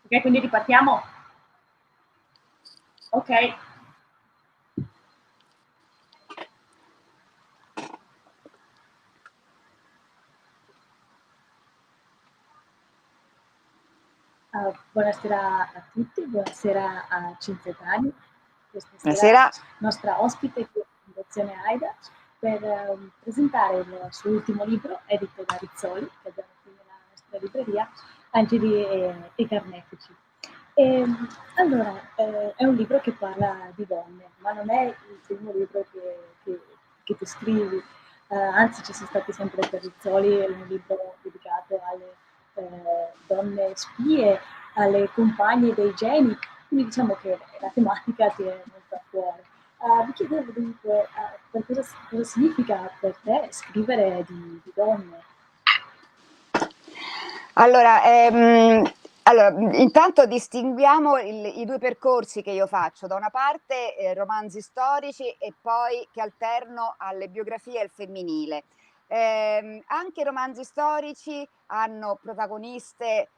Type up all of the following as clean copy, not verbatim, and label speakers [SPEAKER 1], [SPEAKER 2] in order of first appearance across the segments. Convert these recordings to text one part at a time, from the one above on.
[SPEAKER 1] Ok, quindi ripartiamo? Ok. Buonasera a tutti, buonasera a Cinzia Tani, questa sera
[SPEAKER 2] Buonasera.
[SPEAKER 1] nostra ospite qui alla Fondazione AIDA per presentare il suo ultimo libro, edito da Rizzoli, che abbiamo qui nella nostra libreria, Angeli e Carnefici. Allora, è un libro che parla di donne, ma non è il primo libro che tu scrivi, anzi ci sono stati sempre per Rizzoli un libro dedicato alle donne spie, alle compagne dei geni, quindi diciamo che la tematica ti è molto a cuore. Vi chiedevo dunque per cosa significa per te scrivere di donne?
[SPEAKER 2] Allora, intanto distinguiamo i due percorsi che io faccio. Da una parte romanzi storici e poi che alterno alle biografie al femminile. Anche i romanzi storici hanno protagoniste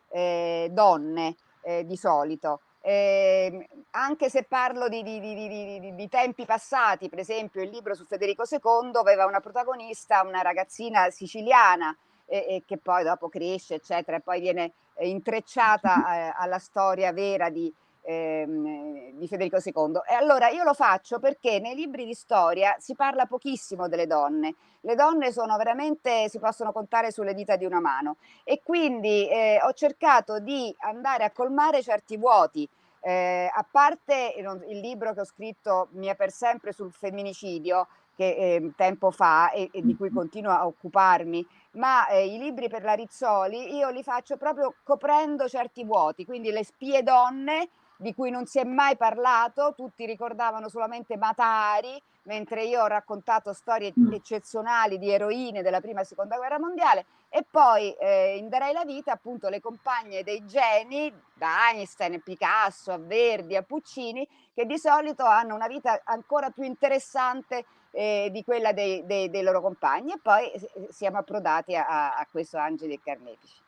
[SPEAKER 2] donne di solito. Anche se parlo di tempi passati, per esempio il libro su Federico II aveva una protagonista, una ragazzina siciliana, e che poi dopo cresce, eccetera, e poi viene intrecciata alla storia vera di Federico II. E allora io lo faccio perché nei libri di storia si parla pochissimo delle donne. Le donne sono veramente, si possono contare sulle dita di una mano, e quindi ho cercato di andare a colmare certi vuoti. A parte il libro che ho scritto Mia per sempre sul femminicidio, che tempo fa e di cui continuo a occuparmi, ma i libri per la Rizzoli io li faccio proprio coprendo certi vuoti, quindi le spie donne di cui non si è mai parlato, tutti ricordavano solamente Matari, mentre io ho raccontato storie eccezionali di eroine della prima e seconda guerra mondiale, e poi in Darei la vita appunto le compagne dei geni, da Einstein a Picasso a Verdi a Puccini, che di solito hanno una vita ancora più interessante di quella dei loro compagni, e poi siamo approdati a questo Angeli e Carnefici.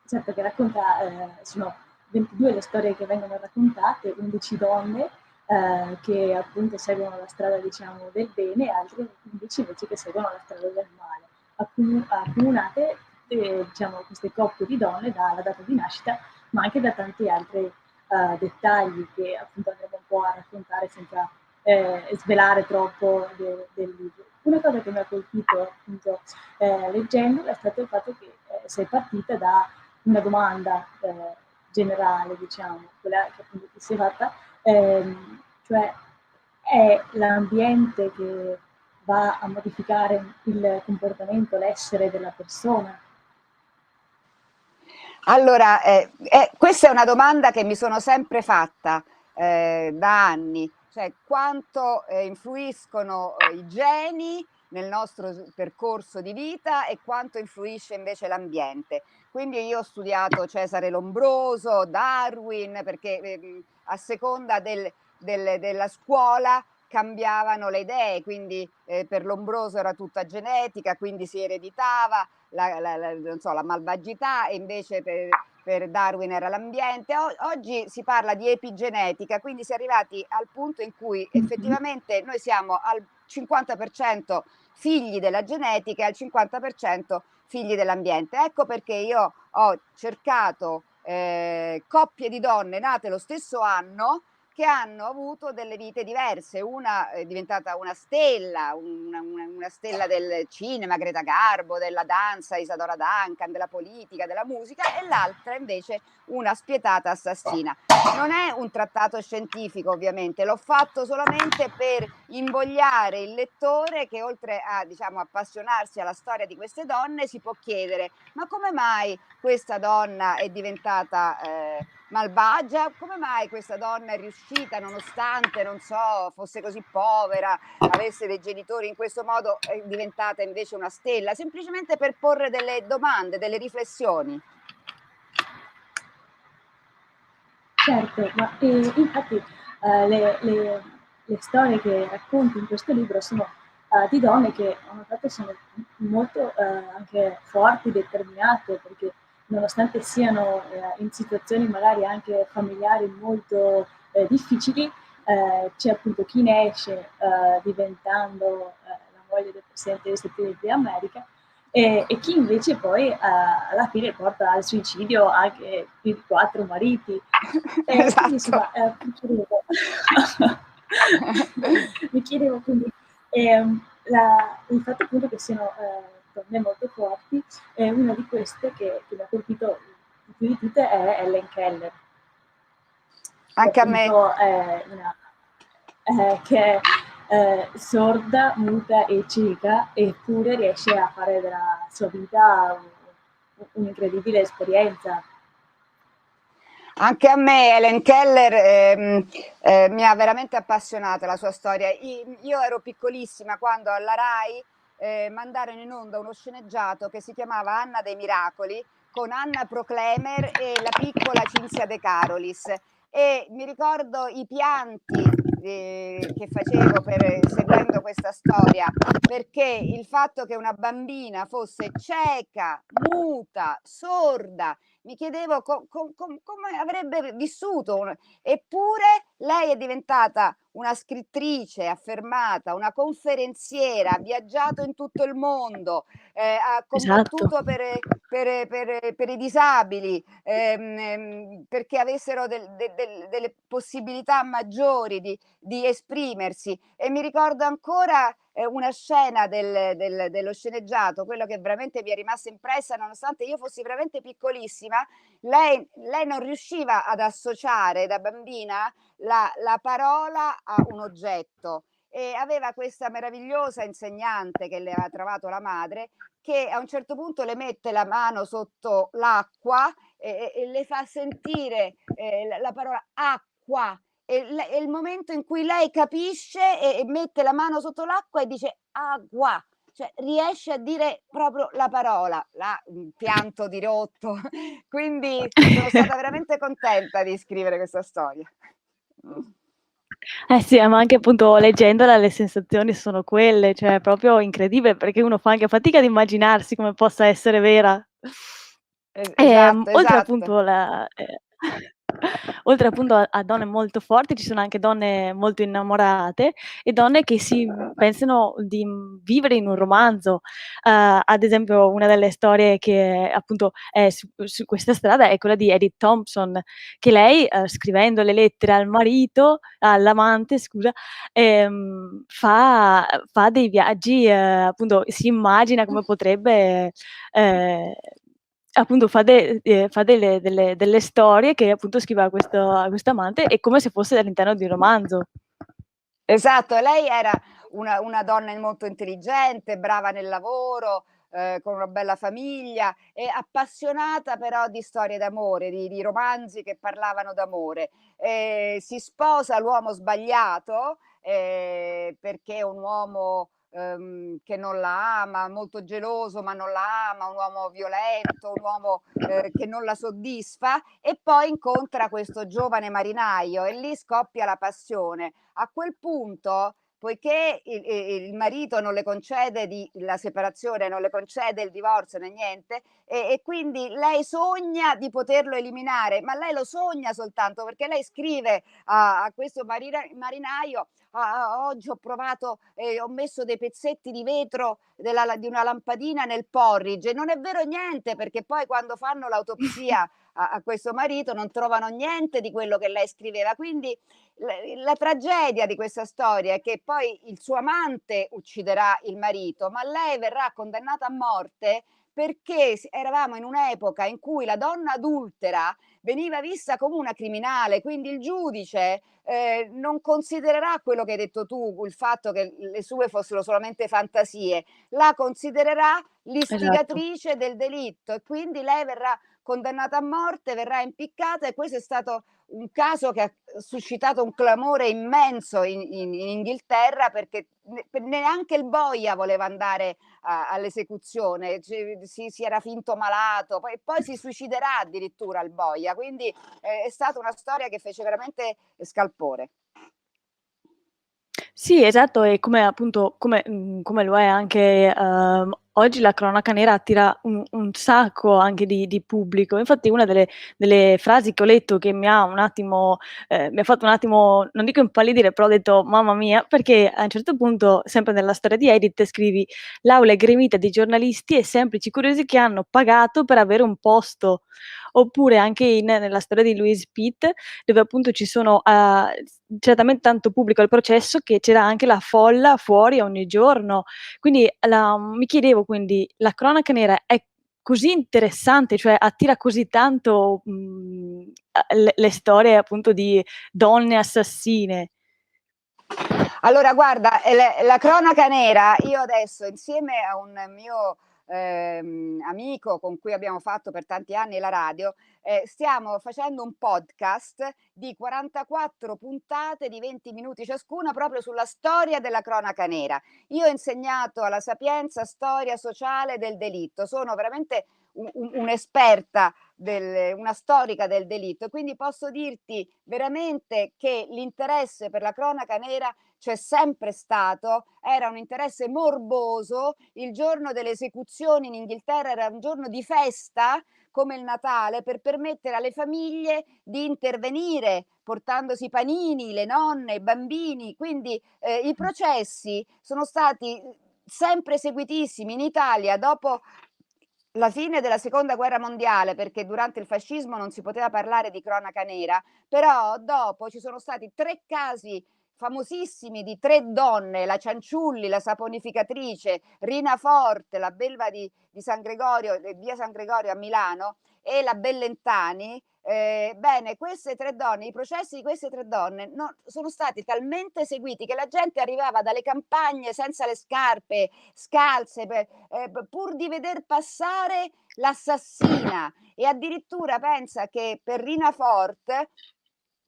[SPEAKER 1] Certo, che racconta, sono 22 le storie che vengono raccontate, 11 donne che appunto seguono la strada, diciamo, del bene, e altre 11 invece che seguono la strada del male, accomunate diciamo, queste coppie di donne dalla data di nascita, ma anche da tanti altri dettagli che appunto andremo un po' a raccontare senza svelare troppo del libro. Una cosa che mi ha colpito appunto leggendo è stato il fatto che sei partita da una domanda generale, diciamo, quella che appunto ti si è fatta, cioè è l'ambiente che va a modificare il comportamento, l'essere della persona?
[SPEAKER 2] Allora, questa è una domanda che mi sono sempre fatta da anni, cioè quanto influiscono i geni nel nostro percorso di vita e quanto influisce invece l'ambiente. Quindi io ho studiato Cesare Lombroso, Darwin, perché a seconda della scuola cambiavano le idee, quindi per Lombroso era tutta genetica, quindi si ereditava non so, la malvagità, e invece per Darwin era l'ambiente. Oggi si parla di epigenetica, quindi si è arrivati al punto in cui effettivamente noi siamo al 50% figli della genetica e al 50% figli dell'ambiente. Ecco perché io ho cercato coppie di donne nate lo stesso anno che hanno avuto delle vite diverse. Una è diventata una stella, una stella del cinema, Greta Garbo, della danza, Isadora Duncan, della politica, della musica, e l'altra invece una spietata assassina. Non è un trattato scientifico, ovviamente, l'ho fatto solamente per invogliare il lettore che, oltre a, diciamo, appassionarsi alla storia di queste donne, si può chiedere: ma come mai questa donna è diventata malvagia? Come mai questa donna è riuscita, nonostante, non so, fosse così povera, avesse dei genitori in questo modo, è diventata invece una stella? Semplicemente per porre delle domande, delle riflessioni.
[SPEAKER 1] Certo, ma infatti le storie che racconti in questo libro sono di donne che ho notato sono molto anche forti, determinate, perché nonostante siano in situazioni magari anche familiari molto difficili, c'è appunto chi ne esce diventando la moglie del Presidente degli Stati Uniti d'America e chi invece poi alla fine porta al suicidio anche più di 4 mariti. Quindi
[SPEAKER 2] Esatto.
[SPEAKER 1] insomma, mi chiedevo quindi, il fatto appunto che siano donne molto forti, e una di queste che mi ha colpito di più di tutte è Helen Keller, che
[SPEAKER 2] Anche a me.
[SPEAKER 1] appunto è una che è sorda, muta e cieca, eppure riesce a fare della sua vita un'incredibile esperienza.
[SPEAKER 2] Anche a me Helen Keller mi ha veramente appassionata la sua storia. Io ero piccolissima quando alla Rai mandarono in onda uno sceneggiato che si chiamava Anna dei Miracoli con Anna Proclemer e la piccola Cinzia De Carolis. E mi ricordo i pianti che facevo seguendo questa storia, perché il fatto che una bambina fosse cieca, muta, sorda, mi chiedevo come avrebbe vissuto, eppure lei è diventata una scrittrice affermata, una conferenziera, ha viaggiato in tutto il mondo, ha
[SPEAKER 1] Esatto.
[SPEAKER 2] combattuto per i disabili, perché avessero delle possibilità maggiori di esprimersi. E mi ricordo ancora una scena dello sceneggiato, quello che veramente mi è rimasta impressa, nonostante io fossi veramente piccolissima, lei non riusciva ad associare da bambina la parola a un oggetto e aveva questa meravigliosa insegnante che le aveva trovato la madre, che a un certo punto le mette la mano sotto l'acqua e le fa sentire la parola acqua. È il momento in cui lei capisce e mette la mano sotto l'acqua e dice agua, cioè riesce a dire proprio la parola, là un pianto dirotto. Quindi sono stata veramente contenta di scrivere questa storia.
[SPEAKER 3] Eh sì, ma anche appunto leggendola le sensazioni sono quelle, cioè è proprio incredibile perché uno fa anche fatica ad immaginarsi come possa essere vera.
[SPEAKER 2] Esatto,
[SPEAKER 3] Oltre
[SPEAKER 2] esatto.
[SPEAKER 3] appunto oltre appunto a donne molto forti, ci sono anche donne molto innamorate e donne che pensano di vivere in un romanzo. Ad esempio una delle storie che appunto è su questa strada è quella di Edith Thompson, che lei, scrivendo le lettere all'amante scusa, fa dei viaggi, appunto si immagina come potrebbe, appunto fa delle storie che appunto scrive a questo amante, è come se fosse all'interno di un romanzo.
[SPEAKER 2] Esatto, lei era una donna molto intelligente, brava nel lavoro, con una bella famiglia e appassionata però di storie d'amore, di romanzi che parlavano d'amore. Si sposa l'uomo sbagliato, perché è un uomo, che non la ama, molto geloso ma non la ama, un uomo violento, un uomo, che non la soddisfa e poi incontra questo giovane marinaio e lì scoppia la passione. A quel punto, poiché il marito non le concede la separazione, non le concede il divorzio né niente, e quindi lei sogna di poterlo eliminare, ma lei lo sogna soltanto perché lei scrive a questo marinaio: oggi ho provato, ho messo dei pezzetti di vetro di una lampadina nel porridge. Non è vero niente, perché poi quando fanno l'autopsia a questo marito non trovano niente di quello che lei scriveva. Quindi la tragedia di questa storia è che poi il suo amante ucciderà il marito, ma lei verrà condannata a morte perché eravamo in un'epoca in cui la donna adultera veniva vista come una criminale, quindi il giudice non considererà quello che hai detto tu, il fatto che le sue fossero solamente fantasie, la considererà
[SPEAKER 3] Esatto.
[SPEAKER 2] l'istigatrice del delitto e quindi lei verrà condannata a morte, verrà impiccata e questo è stato un caso che ha suscitato un clamore immenso in Inghilterra perché neanche il boia voleva andare all'esecuzione, si era finto malato, poi si suiciderà addirittura il boia, quindi è stata una storia che fece veramente scalpore.
[SPEAKER 3] Sì, esatto, e come appunto come lo è anche, oggi la cronaca nera attira un sacco anche di pubblico. Infatti una delle frasi che ho letto che mi ha fatto un attimo, non dico impallidire, però ho detto: "Mamma mia", perché a un certo punto, sempre nella storia di Edith, scrivi: "L'aula è gremita di giornalisti e semplici curiosi che hanno pagato per avere un posto". Oppure anche nella storia di Louise Pitt, dove appunto ci sono, certamente tanto pubblico al processo, che c'era anche la folla fuori ogni giorno. Quindi mi chiedevo quindi, la cronaca nera è così interessante, cioè attira così tanto, le storie appunto di donne assassine?
[SPEAKER 2] Allora guarda, la cronaca nera, io adesso insieme a un mio amico con cui abbiamo fatto per tanti anni la radio, stiamo facendo un podcast di 44 puntate di 20 minuti ciascuna proprio sulla storia della cronaca nera. Io ho insegnato alla Sapienza storia sociale del delitto, sono veramente un'esperta, una storica del delitto, quindi posso dirti veramente che l'interesse per la cronaca nera c'è sempre stato, era un interesse morboso. Il giorno delle esecuzioni in Inghilterra era un giorno di festa come il Natale, per permettere alle famiglie di intervenire portandosi i panini, le nonne, i bambini. Quindi i processi sono stati sempre seguitissimi in Italia dopo la fine della seconda guerra mondiale, perché durante il fascismo non si poteva parlare di cronaca nera, però dopo ci sono stati 3 casi famosissimi di 3 donne, la Cianciulli, la saponificatrice, Rina Forte, la belva di San Gregorio, via San Gregorio a Milano, e la Bellentani. Bene, queste 3 donne, i processi di queste 3 donne sono stati talmente seguiti che la gente arrivava dalle campagne senza le scarpe, scalze, pur di veder passare l'assassina. E addirittura pensa che per Rina Forte,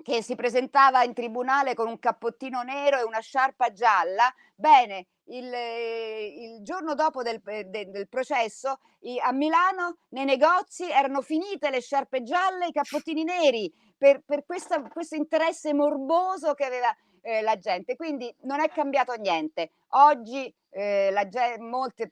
[SPEAKER 2] che si presentava in tribunale con un cappottino nero e una sciarpa gialla, bene, il giorno dopo del processo a Milano nei negozi erano finite le sciarpe gialle e i cappottini neri per questo interesse morboso che aveva la gente. Quindi non è cambiato niente. Oggi molte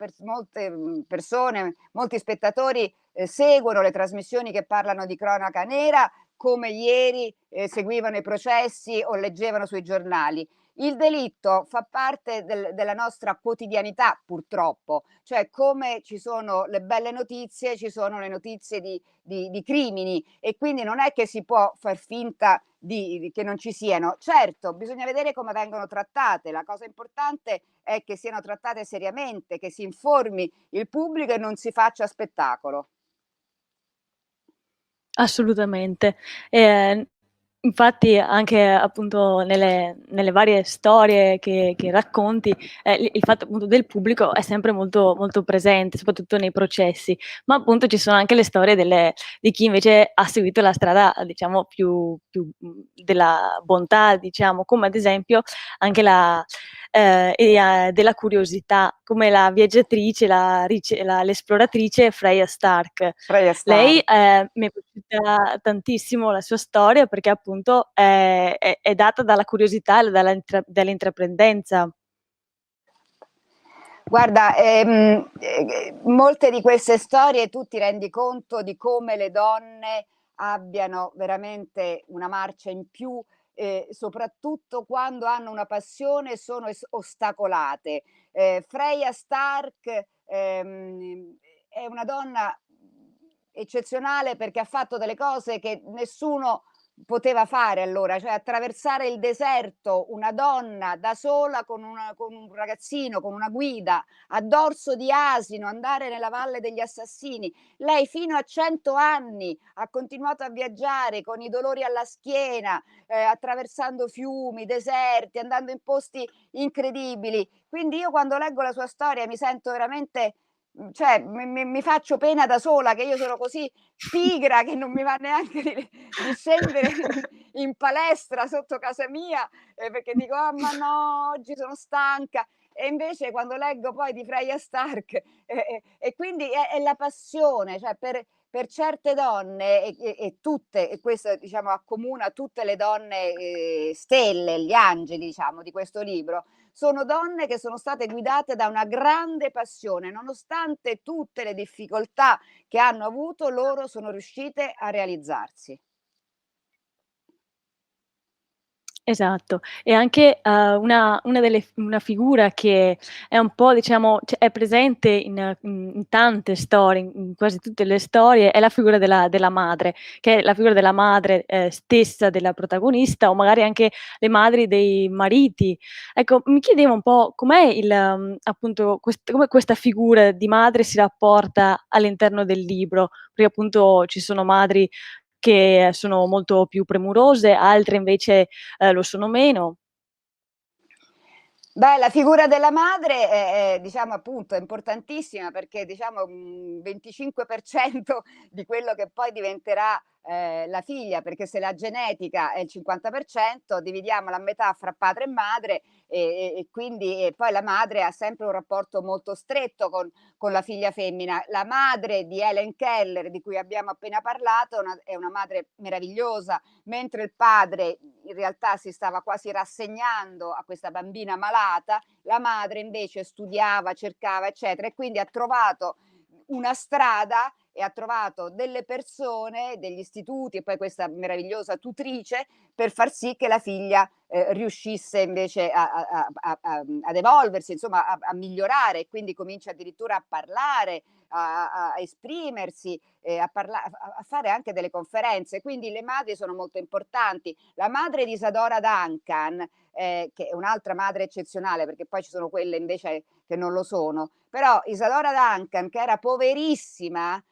[SPEAKER 2] persone, molti spettatori seguono le trasmissioni che parlano di cronaca nera, come ieri seguivano i processi o leggevano sui giornali. Il delitto fa parte della nostra quotidianità, purtroppo, cioè come ci sono le belle notizie, ci sono le notizie di crimini, e quindi non è che si può far finta che non ci siano. Certo, bisogna vedere come vengono trattate. La cosa importante è che siano trattate seriamente, che si informi il pubblico e non si faccia spettacolo.
[SPEAKER 3] Assolutamente. Infatti anche appunto nelle varie storie che racconti, il fatto appunto del pubblico è sempre molto molto presente, soprattutto nei processi, ma appunto ci sono anche le storie di chi invece ha seguito la strada, diciamo più della bontà, diciamo, come ad esempio anche della curiosità, come la viaggiatrice, l'esploratrice Freya Stark.
[SPEAKER 2] Freya
[SPEAKER 3] Lei,
[SPEAKER 2] Stark.
[SPEAKER 3] mi è piaciuta tantissimo la sua storia, perché appunto è data dalla curiosità e dall'intraprendenza.
[SPEAKER 2] Guarda, molte di queste storie tu ti rendi conto di come le donne abbiano veramente una marcia in più, soprattutto quando hanno una passione e sono ostacolate. Freya Stark è una donna eccezionale, perché ha fatto delle cose che nessuno poteva fare allora, cioè attraversare il deserto, una donna da sola con un ragazzino, con una guida, a dorso di asino, andare nella Valle degli Assassini. Lei fino a 100 anni ha continuato a viaggiare con i dolori alla schiena, attraversando fiumi, deserti, andando in posti incredibili. Quindi io quando leggo la sua storia mi sento veramente, cioè mi faccio pena da sola, che io sono così pigra che non mi va neanche di scendere in palestra sotto casa mia, perché dico: "Ah, ma no, oggi sono stanca". E invece quando leggo poi di Freya Stark, e quindi è la passione, cioè per certe donne e tutte, e questo diciamo accomuna tutte le donne stelle, gli angeli diciamo di questo libro, sono donne che sono state guidate da una grande passione, nonostante tutte le difficoltà che hanno avuto, loro sono riuscite a realizzarsi.
[SPEAKER 3] Esatto. E anche, una figura che è un po' diciamo è presente in tante storie, in quasi tutte le storie, è la figura della madre, che è la figura della madre, stessa della protagonista o magari anche le madri dei mariti. Ecco, mi chiedevo un po' com'è appunto come questa figura di madre si rapporta all'interno del libro, perché appunto ci sono madri che sono molto più premurose, altre invece lo sono meno.
[SPEAKER 2] Beh, la figura della madre è diciamo appunto è importantissima perché diciamo 25% di quello che poi diventerà, la figlia, perché se la genetica è il 50% dividiamola a metà fra padre e madre e quindi poi la madre ha sempre un rapporto molto stretto con la figlia femmina. La madre di Helen Keller, di cui abbiamo appena parlato, è una madre meravigliosa, mentre il padre in realtà si stava quasi rassegnando a questa bambina malata, la madre invece studiava, cercava, eccetera, e quindi ha trovato una strada e ha trovato delle persone, degli istituti e poi questa meravigliosa tutrice per far sì che la figlia riuscisse invece ad evolversi, insomma a migliorare e quindi comincia addirittura a parlare, a esprimersi, a fare anche delle conferenze. Quindi le madri sono molto importanti. La madre di Isadora Duncan, che è un'altra madre eccezionale, perché poi ci sono quelle invece che non lo sono, però Isadora Duncan, che era poverissima,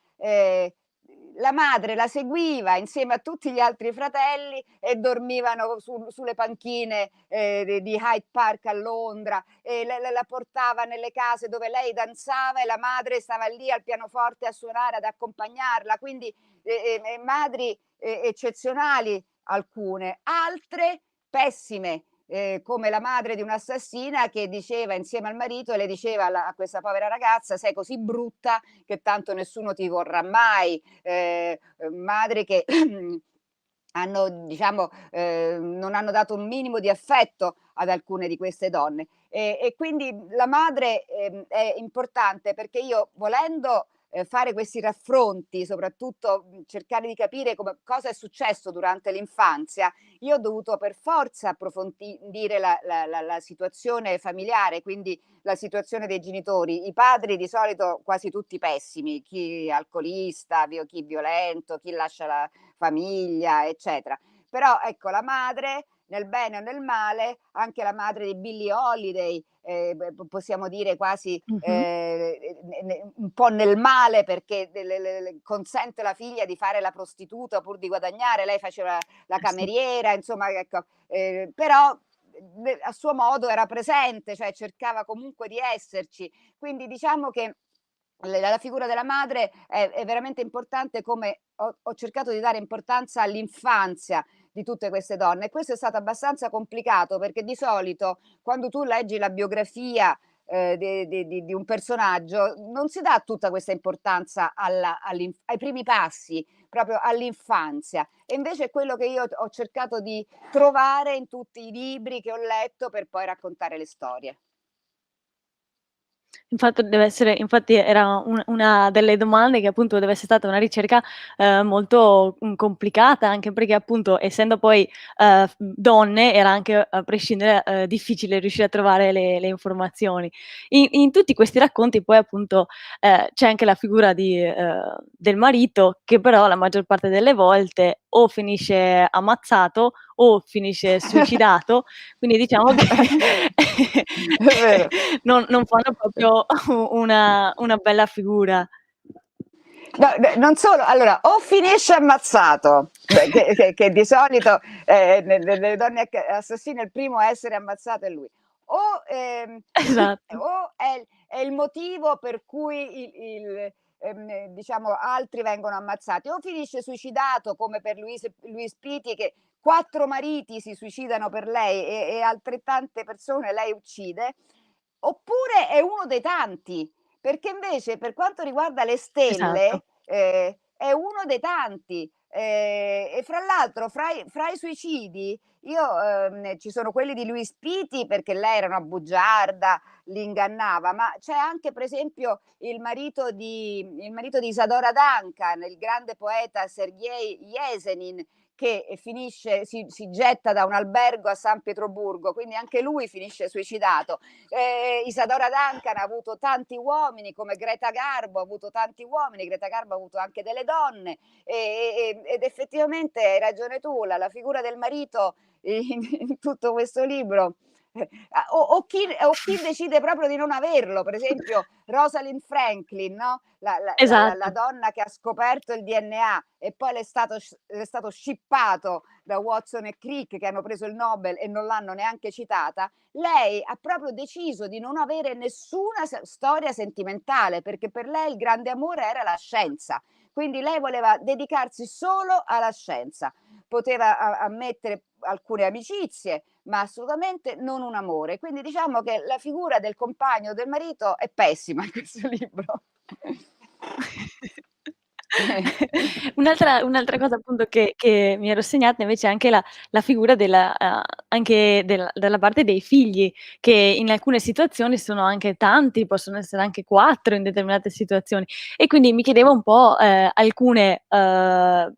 [SPEAKER 2] la madre la seguiva insieme a tutti gli altri fratelli e dormivano sulle panchine di Hyde Park a Londra e la portava nelle case dove lei danzava e la madre stava lì al pianoforte a suonare, ad accompagnarla, quindi madri eccezionali alcune, altre pessime, come la madre di un'assassina che diceva insieme al marito, le diceva a questa povera ragazza: sei così brutta che tanto nessuno ti vorrà mai. Madri che hanno, diciamo, non hanno dato un minimo di affetto ad alcune di queste donne. E quindi la madre è importante perché io volendo fare questi raffronti, soprattutto cercare di capire cosa è successo durante l'infanzia, io ho dovuto per forza approfondire la situazione familiare, quindi la situazione dei genitori. I padri di solito quasi tutti pessimi, chi alcolista, chi violento, chi lascia la famiglia, eccetera. Però ecco, la madre, nel bene o nel male, anche la madre di Billie Holiday, possiamo dire quasi
[SPEAKER 3] Mh-mh.
[SPEAKER 2] un po' nel male perché consente alla figlia di fare la prostituta pur di guadagnare, lei faceva la
[SPEAKER 3] Sì.
[SPEAKER 2] cameriera, insomma, ecco, però a suo modo era presente, cioè cercava comunque di esserci. Quindi diciamo che la figura della madre è veramente importante come ho cercato di dare importanza all'infanzia di tutte queste donne e questo è stato abbastanza complicato perché di solito quando tu leggi la biografia di un personaggio non si dà tutta questa importanza ai primi passi, proprio all'infanzia. E invece è quello che io ho cercato di trovare in tutti i libri che ho letto per poi raccontare le storie.
[SPEAKER 3] Infatti era una delle domande che appunto deve essere stata una ricerca, molto, complicata, anche perché appunto essendo poi, donne era anche a prescindere, difficile riuscire a trovare le informazioni. In tutti questi racconti poi appunto, c'è anche la figura del marito che però la maggior parte delle volte o finisce ammazzato o finisce suicidato, quindi diciamo che
[SPEAKER 2] È vero.
[SPEAKER 3] non fanno proprio una bella figura.
[SPEAKER 2] No, non solo, allora, o finisce ammazzato, beh, che di solito nelle donne assassine il primo a essere ammazzato è lui, o,
[SPEAKER 3] Esatto,
[SPEAKER 2] o è il motivo per cui diciamo, altri vengono ammazzati, o finisce suicidato come per Louise Pitti che 4 mariti si suicidano per lei e altrettante persone lei uccide, oppure è uno dei tanti. Perché invece per quanto riguarda le
[SPEAKER 3] esatto.
[SPEAKER 2] stelle, è uno dei tanti. E fra l'altro fra i suicidi ci sono quelli di Louise Pitti perché lei era una bugiarda, li ingannava, ma c'è anche per esempio il marito di Isadora Duncan, il grande poeta Sergei Yesenin, che si getta da un albergo a San Pietroburgo, quindi anche lui finisce suicidato. Isadora Duncan ha avuto tanti uomini, come Greta Garbo ha avuto tanti uomini, Greta Garbo ha avuto anche delle donne, ed effettivamente hai ragione tu, la figura del marito in tutto questo libro. O chi decide proprio di non averlo, per esempio Rosalind Franklin, no? La
[SPEAKER 3] Esatto.
[SPEAKER 2] donna che ha scoperto il DNA e poi le è stato scippato da Watson e Crick, che hanno preso il Nobel e non l'hanno neanche citata. Lei ha proprio deciso di non avere nessuna storia sentimentale, perché per lei il grande amore era la scienza, quindi lei voleva dedicarsi solo alla scienza. Poteva ammettere alcune amicizie, ma assolutamente non un amore. Quindi diciamo che la figura del compagno del marito è pessima in questo libro.
[SPEAKER 3] Un'altra cosa appunto che mi ero segnata invece è anche la figura anche dalla parte dei figli, che in alcune situazioni sono anche tanti, possono essere anche 4 in determinate situazioni. E quindi mi chiedevo un po', alcune,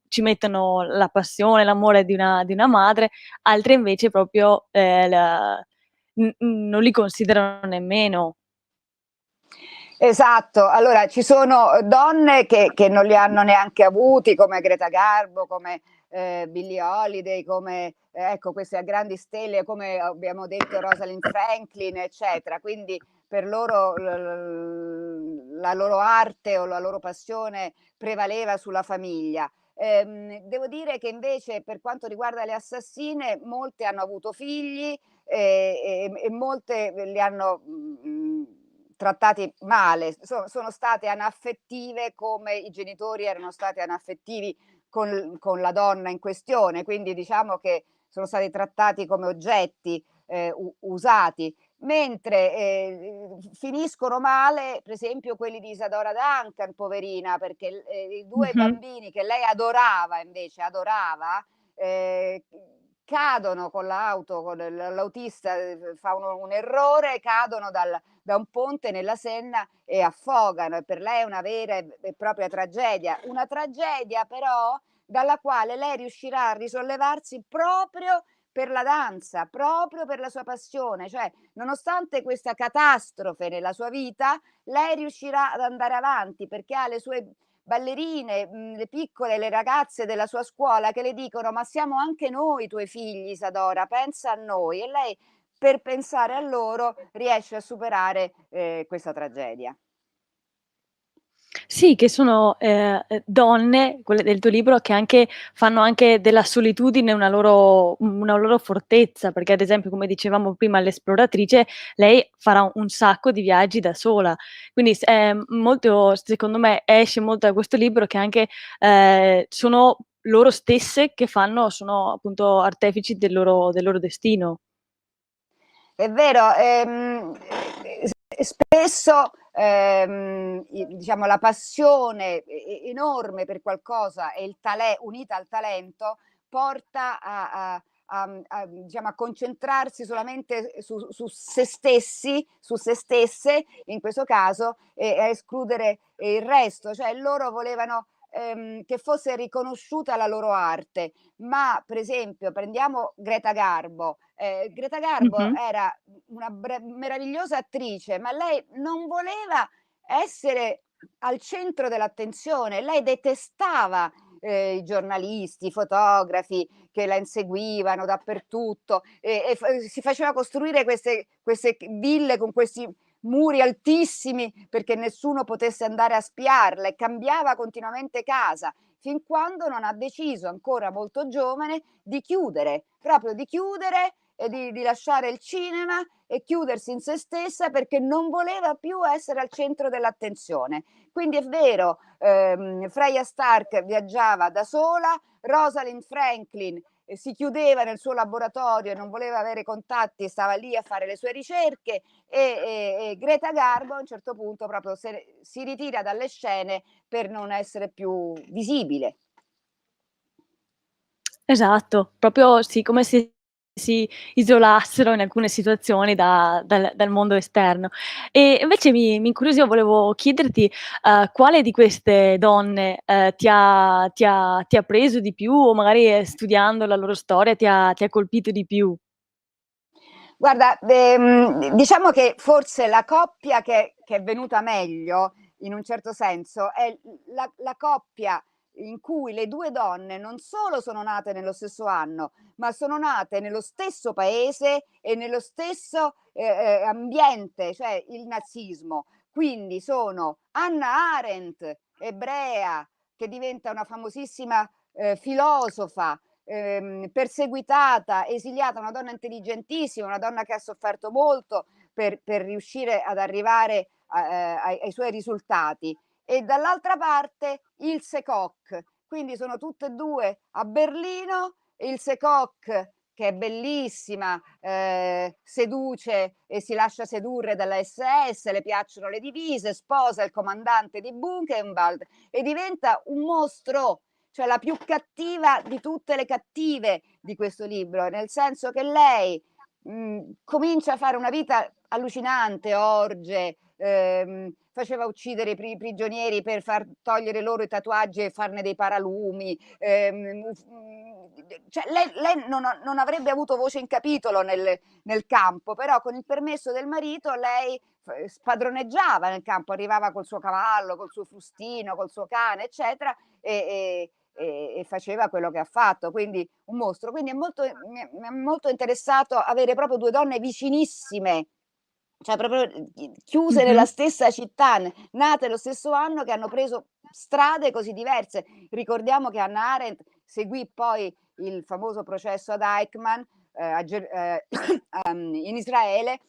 [SPEAKER 3] ci mettono la passione, l'amore di una madre, altre invece proprio, non li considerano nemmeno.
[SPEAKER 2] Esatto, allora ci sono donne che non li hanno neanche avuti, come Greta Garbo, come Billie Holiday, come ecco, queste grandi stelle, come abbiamo detto Rosalind Franklin, eccetera. Quindi per loro la loro arte o la loro passione prevaleva sulla famiglia. Devo dire che invece per quanto riguarda le assassine, molte hanno avuto figli e molte li hanno trattati male, sono state anaffettive come i genitori erano stati anaffettivi con la donna in questione, quindi diciamo che sono stati trattati come oggetti usati, mentre finiscono male per esempio quelli di Isadora Duncan, poverina, perché i due
[SPEAKER 3] Mh-mh.
[SPEAKER 2] bambini che lei adorava invece, eh, cadono con l'auto, con l'autista fa un errore, cadono da un ponte nella Senna e affogano, e per lei è una vera e propria tragedia. Una tragedia però dalla quale lei riuscirà a risollevarsi proprio per la danza, proprio per la sua passione, cioè nonostante questa catastrofe nella sua vita, lei riuscirà ad andare avanti perché ha le sue ballerine, le piccole, le ragazze della sua scuola che le dicono: "Ma siamo anche noi tuoi figli, Isadora, pensa a noi". E lei, per pensare a loro, riesce a superare questa tragedia.
[SPEAKER 3] Sì, che sono, donne, quelle del tuo libro, che anche fanno anche della solitudine una loro fortezza, perché ad esempio, come dicevamo prima, l'esploratrice, lei farà un sacco di viaggi da sola. Quindi molto, secondo me, esce molto da questo libro che anche, sono loro stesse che sono appunto artefici del loro destino.
[SPEAKER 2] È vero, spesso diciamo la passione enorme per qualcosa e unita al talento porta diciamo, a concentrarsi solamente su se stessi, su se stesse in questo caso, e a escludere il resto. Cioè loro volevano che fosse riconosciuta la loro arte, ma per esempio prendiamo Greta Garbo. Greta Garbo
[SPEAKER 3] Mh-mh.
[SPEAKER 2] era una meravigliosa attrice, ma lei non voleva essere al centro dell'attenzione. Lei detestava i giornalisti, i fotografi che la inseguivano dappertutto si faceva costruire queste ville con questi muri altissimi perché nessuno potesse andare a spiarla, e cambiava continuamente casa, fin quando non ha deciso, ancora molto giovane, di chiudere, proprio di chiudere e di lasciare il cinema e chiudersi in se stessa perché non voleva più essere al centro dell'attenzione. Quindi è vero, Freya Stark viaggiava da sola, Rosalind Franklin si chiudeva nel suo laboratorio e non voleva avere contatti, stava lì a fare le sue ricerche, e Greta Garbo a un certo punto proprio si ritira dalle scene per non essere più visibile.
[SPEAKER 3] Esatto, proprio sì, come se si isolassero in alcune situazioni dal mondo esterno. E invece mi incuriosiva, volevo chiederti, quale di queste donne, ti ha preso di più o magari, studiando la loro storia ti ha colpito di più?
[SPEAKER 2] Guarda, diciamo che forse la coppia che è venuta meglio, in un certo senso, è la coppia in cui le 2 donne non solo sono nate nello stesso anno, ma sono nate nello stesso paese e nello stesso, ambiente, cioè il nazismo. Quindi sono Hannah Arendt, ebrea, che diventa una famosissima, filosofa, perseguitata, esiliata, una donna intelligentissima, una donna che ha sofferto molto per riuscire ad arrivare ai suoi risultati. E dall'altra parte Ilse Koch, quindi sono tutte e due a Berlino. Ilse Koch, che è bellissima, seduce e si lascia sedurre dalla SS, le piacciono le divise, sposa il comandante di Buchenwald e diventa un mostro, cioè la più cattiva di tutte le cattive di questo libro, nel senso che lei comincia a fare una vita allucinante, orge, faceva uccidere i prigionieri per far togliere loro i tatuaggi e farne dei paralumi, cioè lei non avrebbe avuto voce in capitolo nel campo, però con il permesso del marito lei spadroneggiava nel campo, arrivava col suo cavallo, col suo frustino, col suo cane, eccetera, e faceva quello che ha fatto, quindi un mostro. Quindi mi è molto interessato avere proprio 2 donne vicinissime, cioè proprio chiuse nella
[SPEAKER 3] Mh-mh.
[SPEAKER 2] stessa città, nate lo stesso anno, che hanno preso strade così diverse. Ricordiamo che Hannah Arendt seguì poi il famoso processo ad Eichmann, in Israele,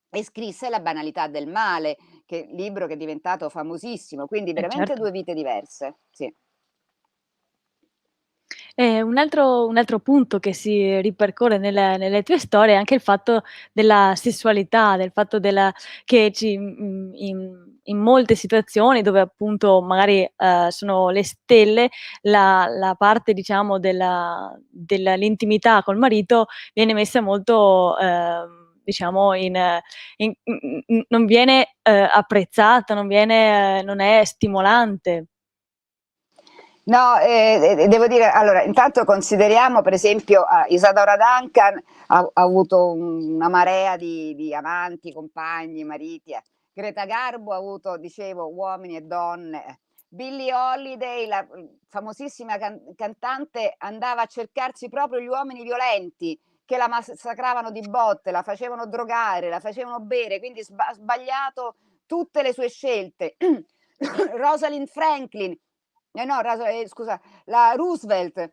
[SPEAKER 2] e scrisse La banalità del male, libro che è diventato famosissimo, quindi veramente
[SPEAKER 3] Certo.
[SPEAKER 2] 2 vite diverse, sì.
[SPEAKER 3] Un altro punto che si ripercorre nelle tue storie è anche il fatto della sessualità, del fatto che in molte situazioni dove appunto magari, sono le stelle, la parte diciamo dell'intimità col marito viene messa molto, diciamo non viene, apprezzata, non è stimolante.
[SPEAKER 2] No, devo dire, allora, intanto consideriamo per esempio Isadora Duncan ha avuto una marea di amanti, compagni, mariti. Greta Garbo ha avuto, dicevo, uomini e donne. Billie Holiday, la famosissima cantante, andava a cercarsi proprio gli uomini violenti che la massacravano di botte, la facevano drogare, la facevano bere, quindi ha sbagliato tutte le sue scelte. Rosalind Franklin, no, scusa, la Roosevelt,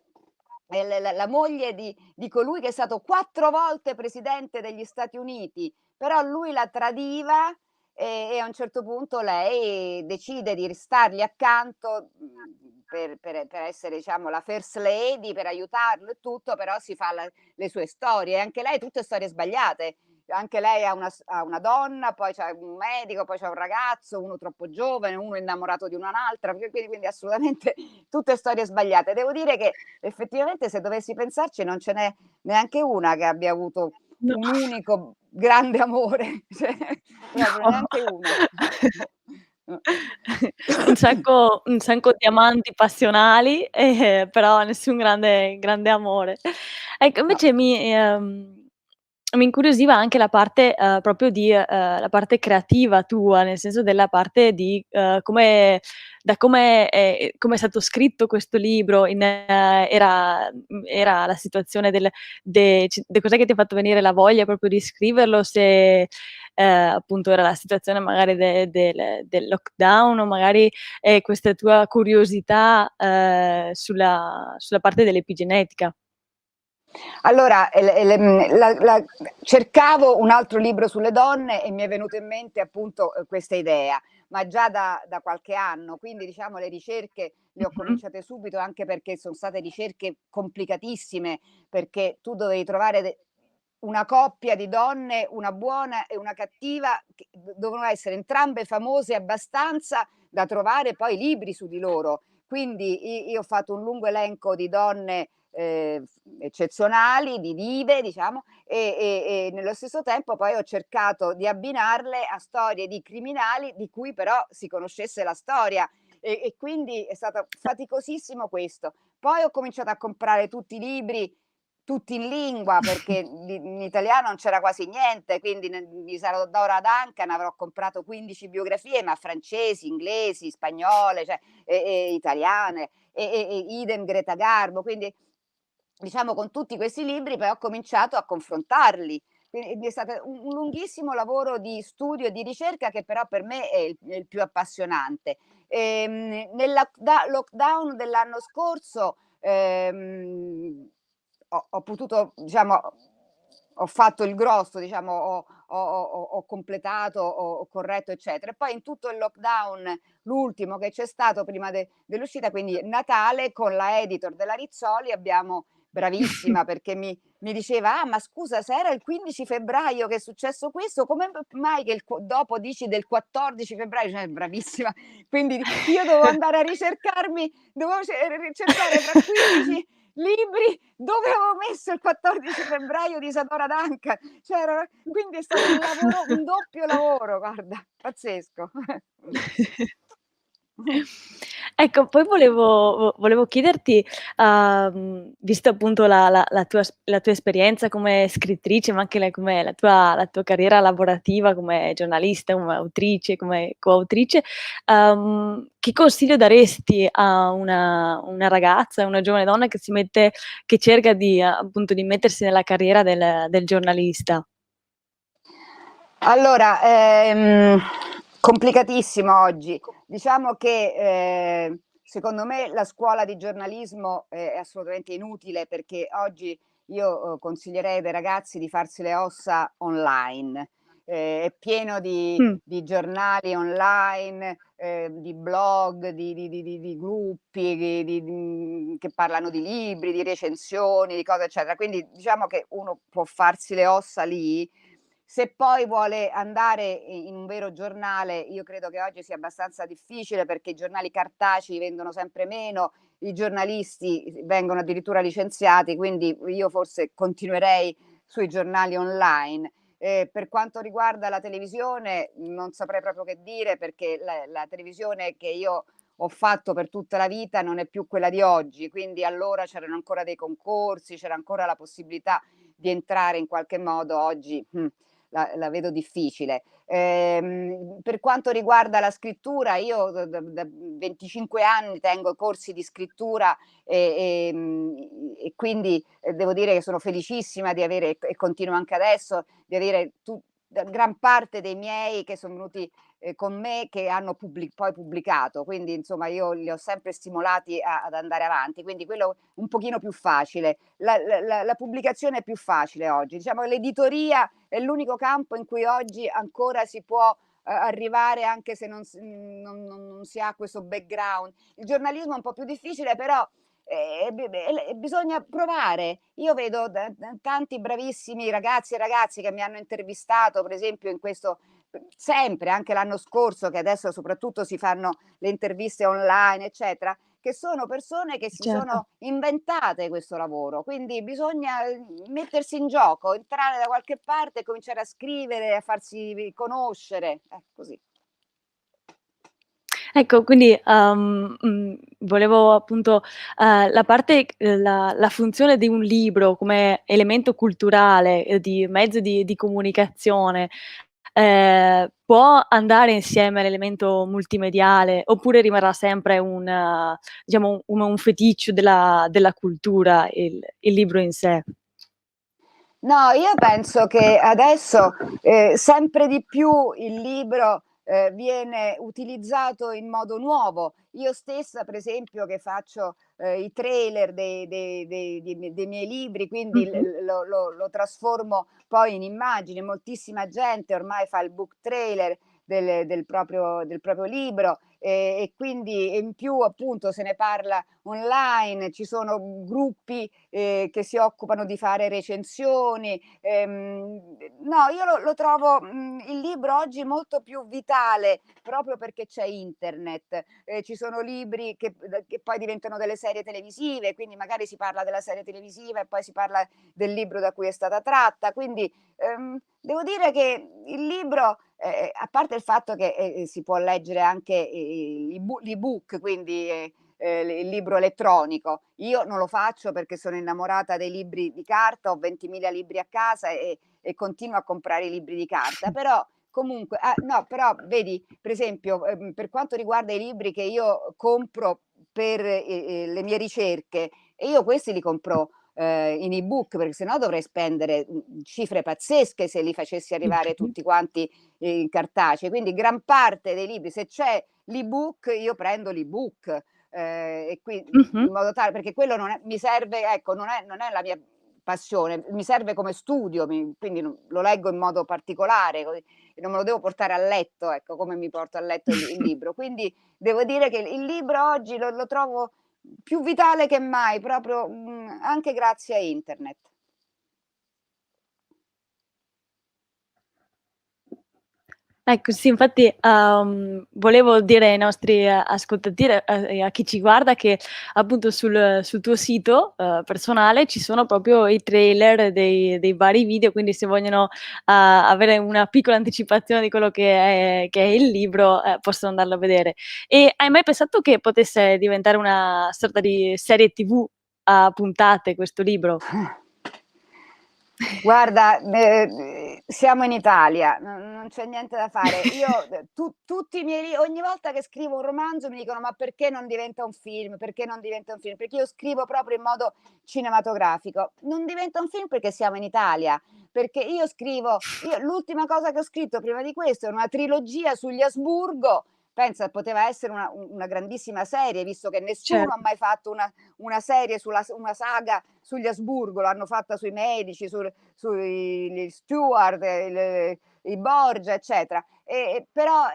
[SPEAKER 2] la moglie di colui che è stato 4 volte presidente degli Stati Uniti, però lui la tradiva e a un certo punto lei decide di restargli accanto, per essere, diciamo, la first lady, per aiutarlo e tutto, però si fa le sue storie, e anche lei tutte storie sbagliate. Anche lei ha una donna, poi c'ha un medico, poi c'ha un ragazzo, uno troppo giovane, uno innamorato di un'altra, quindi assolutamente tutte storie sbagliate. Devo dire che effettivamente, se dovessi pensarci, non ce n'è neanche una che abbia avuto
[SPEAKER 3] No.
[SPEAKER 2] un unico grande amore, cioè proprio
[SPEAKER 3] No.
[SPEAKER 2] neanche una.
[SPEAKER 3] Un sacco di amanti passionali, però nessun grande amore. Ecco,
[SPEAKER 2] No.
[SPEAKER 3] invece mi incuriosiva anche la parte, proprio la parte creativa tua, nel senso della parte di, come è stato scritto questo libro, era la situazione cos'è che ti ha fatto venire la voglia proprio di scriverlo, se, appunto era la situazione magari del lockdown o magari, questa tua curiosità, sulla parte dell'epigenetica.
[SPEAKER 2] Allora, cercavo un altro libro sulle donne e mi è venuto in mente appunto questa idea, ma già da qualche anno, quindi diciamo le ricerche le ho
[SPEAKER 3] Mh-mh.
[SPEAKER 2] cominciate subito, anche perché sono state ricerche complicatissime, perché tu dovevi trovare una coppia di donne, una buona e una cattiva, che dovevano essere entrambe famose abbastanza da trovare poi libri su di loro. Quindi io ho fatto un lungo elenco di donne eccezionali, di dive, diciamo, e nello stesso tempo poi ho cercato di abbinarle a storie di criminali di cui però si conoscesse la storia. E quindi è stato faticosissimo questo. Poi ho cominciato a comprare tutti i libri, tutti in lingua, perché in italiano non c'era quasi niente, quindi di Isadora Duncan avrò comprato 15 biografie, ma francesi, inglesi, spagnole, cioè, italiane, e idem Greta Garbo, quindi diciamo con tutti questi libri poi ho cominciato a confrontarli. Quindi è stato un lunghissimo lavoro di studio e di ricerca che però per me è il più appassionante. Nel lockdown dell'anno scorso ho potuto, diciamo, ho fatto il grosso, diciamo, ho completato, ho corretto, eccetera. E poi in tutto il lockdown, l'ultimo che c'è stato prima dell'uscita, quindi Natale, con la editor della Rizzoli abbiamo bravissima perché mi diceva: "Ah, ma scusa, se era il 15 febbraio che è successo questo, come mai che dopo dici del 14 febbraio?" Cioè, bravissima. Quindi io dovevo andare a dovevo ricercare fra 15 libri dove avevo messo il 14 febbraio di Isadora Duncan. Cioè, quindi è stato un doppio lavoro, guarda, pazzesco.
[SPEAKER 3] Ecco, poi volevo chiederti, visto appunto la tua esperienza come scrittrice, ma anche come la tua carriera lavorativa come giornalista, come autrice, come coautrice, che consiglio daresti a una ragazza, una giovane donna che cerca appunto di mettersi nella carriera del giornalista?
[SPEAKER 2] Allora, complicatissimo oggi. Diciamo che secondo me la scuola di giornalismo è assolutamente inutile, perché oggi io consiglierei ai ragazzi di farsi le ossa online. È pieno
[SPEAKER 3] Mh,
[SPEAKER 2] di giornali online, di blog, di gruppi che parlano di libri, di recensioni, di cose, eccetera. Quindi diciamo che uno può farsi le ossa lì. Se poi vuole andare in un vero giornale, io credo che oggi sia abbastanza difficile, perché i giornali cartacei vendono sempre meno, i giornalisti vengono addirittura licenziati, quindi io forse continuerei sui giornali online. Per quanto riguarda la televisione, non saprei proprio che dire, perché la televisione che io ho fatto per tutta la vita non è più quella di oggi, quindi allora c'erano ancora dei concorsi, c'era ancora la possibilità di entrare in qualche modo. Oggi la vedo difficile. Per quanto riguarda la scrittura, io da 25 anni tengo corsi di scrittura, e quindi devo dire che sono felicissima di avere, e continuo anche adesso, di avere gran parte dei miei che sono venuti con me, che hanno poi pubblicato, quindi insomma io li ho sempre stimolati ad andare avanti, quindi quello un pochino più facile. La pubblicazione è più facile oggi, diciamo l'editoria è l'unico campo in cui oggi ancora si può arrivare, anche se non si ha questo background. Il giornalismo è un po' più difficile, però bisogna provare. Io vedo tanti bravissimi ragazzi e ragazze che mi hanno intervistato, per esempio in questo, sempre, anche l'anno scorso, che adesso soprattutto si fanno le interviste online, eccetera, che sono persone che si
[SPEAKER 3] certo.
[SPEAKER 2] sono inventate questo lavoro, quindi bisogna mettersi in gioco, entrare da qualche parte e cominciare a scrivere, a farsi conoscere, così.
[SPEAKER 3] Ecco, quindi, volevo appunto, la funzione di un libro come elemento culturale, di mezzo di comunicazione, può andare insieme all'elemento multimediale, oppure rimarrà sempre diciamo un feticcio della cultura, il libro in sé?
[SPEAKER 2] No, io penso che adesso sempre di più il libro viene utilizzato in modo nuovo. Io stessa, per esempio, che faccio i trailer dei miei libri, quindi
[SPEAKER 3] Mh-mh.
[SPEAKER 2] lo trasformo poi in immagini. Moltissima gente ormai fa il book trailer del proprio libro, e quindi in più appunto se ne parla online, ci sono gruppi che si occupano di fare recensioni. No, io lo trovo il libro oggi molto più vitale proprio perché c'è internet. Ci sono libri che poi diventano delle serie televisive, quindi magari si parla della serie televisiva e poi si parla del libro da cui è stata tratta. Quindi devo dire che il libro, a parte il fatto che si può leggere anche l'ebook, quindi il libro elettronico. Io non lo faccio perché sono innamorata dei libri di carta, ho 20.000 libri a casa e continuo a comprare i libri di carta, però comunque, no, però vedi, per esempio, per quanto riguarda i libri che io compro per le mie ricerche, e io questi li compro in ebook, perché sennò dovrei spendere cifre pazzesche se li facessi arrivare tutti quanti in cartacei. Quindi gran parte dei libri, se c'è l'ebook, io prendo l'ebook. E qui in modo tale, perché quello non è, mi serve, ecco, non è la mia passione, mi serve come studio, quindi lo leggo in modo particolare, non me lo devo portare a letto, ecco, come mi porto a letto il libro. Quindi devo dire che il libro oggi lo trovo più vitale che mai, proprio anche grazie a internet.
[SPEAKER 3] Ecco, sì, infatti, volevo dire ai nostri ascoltatori, e a chi ci guarda, che appunto sul tuo sito personale ci sono proprio i trailer dei vari video, quindi se vogliono avere una piccola anticipazione di quello che è il libro, possono andarlo a vedere. E hai mai pensato che potesse diventare una sorta di serie TV a puntate questo libro?
[SPEAKER 2] Guarda, siamo in Italia, non c'è niente da fare. Io tutti i miei ogni volta che scrivo un romanzo mi dicono: "Ma perché non diventa un film? Perché non diventa un film?" Perché io scrivo proprio in modo cinematografico. Non diventa un film perché siamo in Italia, perché io l'ultima cosa che ho scritto prima di questo è una trilogia sugli Asburgo. Pensa, poteva essere una grandissima serie, visto che nessuno ha
[SPEAKER 3] Certo.
[SPEAKER 2] mai fatto una serie una saga sugli Asburgo, l'hanno fatta sui medici, sui Stuart, i Borgia, eccetera. Però,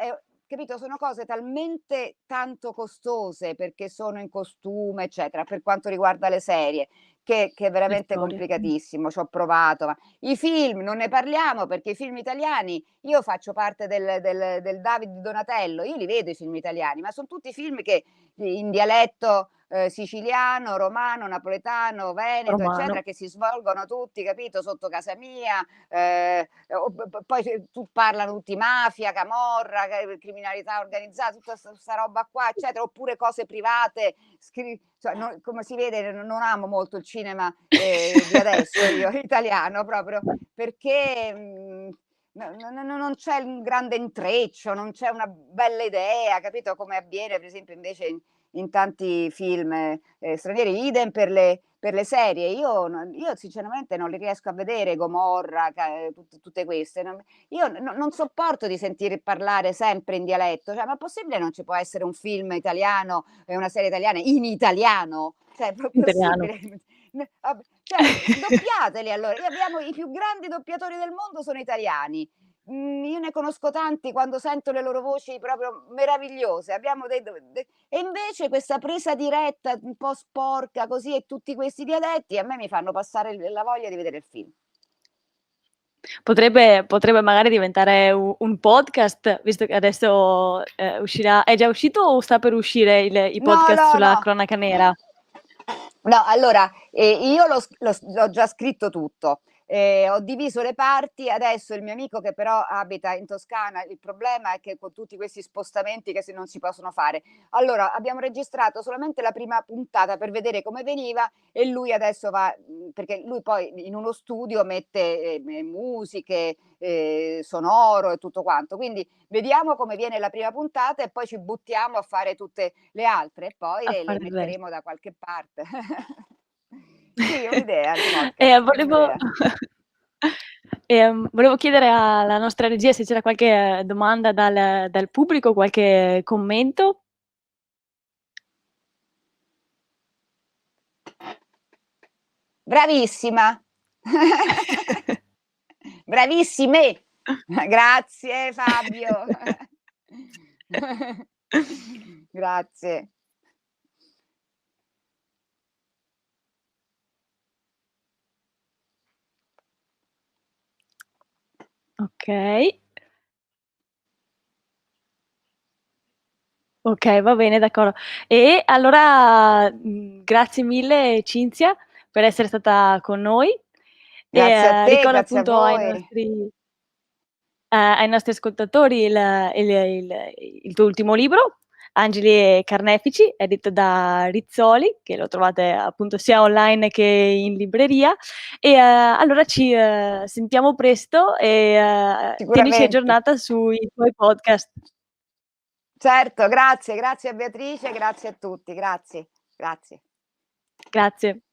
[SPEAKER 2] capito, sono cose talmente tanto costose perché sono in costume, eccetera, per quanto riguarda le serie, che è
[SPEAKER 3] Le
[SPEAKER 2] veramente
[SPEAKER 3] storie.
[SPEAKER 2] complicatissimo. Ci ho provato, ma i film non ne parliamo perché i film italiani, io faccio parte del David di Donatello, io li vedo i film italiani, ma sono tutti film che in dialetto siciliano, romano, napoletano, veneto,
[SPEAKER 3] Romano.
[SPEAKER 2] eccetera, che si svolgono tutti, capito, sotto casa mia, poi parlano tutti mafia, camorra, criminalità organizzata, tutta sta roba qua, eccetera, oppure cose private, cioè, come si vede non amo molto il cinema di adesso, io, italiano proprio, perché non c'è un grande intreccio, non c'è una bella idea, capito, come avviene per esempio invece in tanti film stranieri, idem per le serie. Io sinceramente non li riesco a vedere, Gomorra, tutte queste. Io non sopporto di sentir parlare sempre in dialetto, cioè, ma è possibile non ci può essere un film italiano e una serie italiana in italiano? Cioè, è
[SPEAKER 3] Italiano.
[SPEAKER 2] possibile? Cioè, doppiateli allora. Abbiamo i più grandi doppiatori del mondo sono italiani. Io ne conosco tanti, quando sento le loro voci proprio meravigliose. Abbiamo e invece questa presa diretta un po' sporca così e tutti questi dialetti a me mi fanno passare la voglia di vedere il film.
[SPEAKER 3] Potrebbe magari diventare un podcast, visto che adesso uscirà. È già uscito o sta per uscire i
[SPEAKER 2] No,
[SPEAKER 3] podcast
[SPEAKER 2] no,
[SPEAKER 3] sulla
[SPEAKER 2] no.
[SPEAKER 3] cronaca nera?
[SPEAKER 2] No, allora, io l'ho già scritto tutto. Ho diviso le parti, adesso il mio amico che però abita in Toscana, il problema è che con tutti questi spostamenti che non si possono fare. Allora, abbiamo registrato solamente la prima puntata per vedere come veniva e lui adesso va, perché lui poi in uno studio mette musiche, sonoro e tutto quanto. Quindi vediamo come viene la prima puntata e poi ci buttiamo a fare tutte le altre e poi
[SPEAKER 3] A
[SPEAKER 2] le
[SPEAKER 3] fare il resto.
[SPEAKER 2] metteremo da qualche parte. Sì, è un'idea il podcast, è
[SPEAKER 3] Volevo
[SPEAKER 2] un'idea.
[SPEAKER 3] volevo chiedere alla nostra regia se c'era qualche domanda dal pubblico, qualche commento.
[SPEAKER 2] Bravissima! Bravissime! Grazie Fabio. Grazie.
[SPEAKER 3] Ok. Ok, va bene, d'accordo. E allora grazie mille Cinzia per essere stata con noi e
[SPEAKER 2] Grazie a te,
[SPEAKER 3] ricordo
[SPEAKER 2] grazie a
[SPEAKER 3] appunto
[SPEAKER 2] voi.
[SPEAKER 3] ai nostri ascoltatori il tuo ultimo libro, Angeli e Carnefici, edito da Rizzoli, che lo trovate appunto sia online che in libreria. E allora ci sentiamo presto e tienici
[SPEAKER 2] Sicuramente.
[SPEAKER 3] aggiornata sui tuoi podcast.
[SPEAKER 2] Certo, grazie a Beatrice, grazie a tutti, grazie.
[SPEAKER 3] Grazie.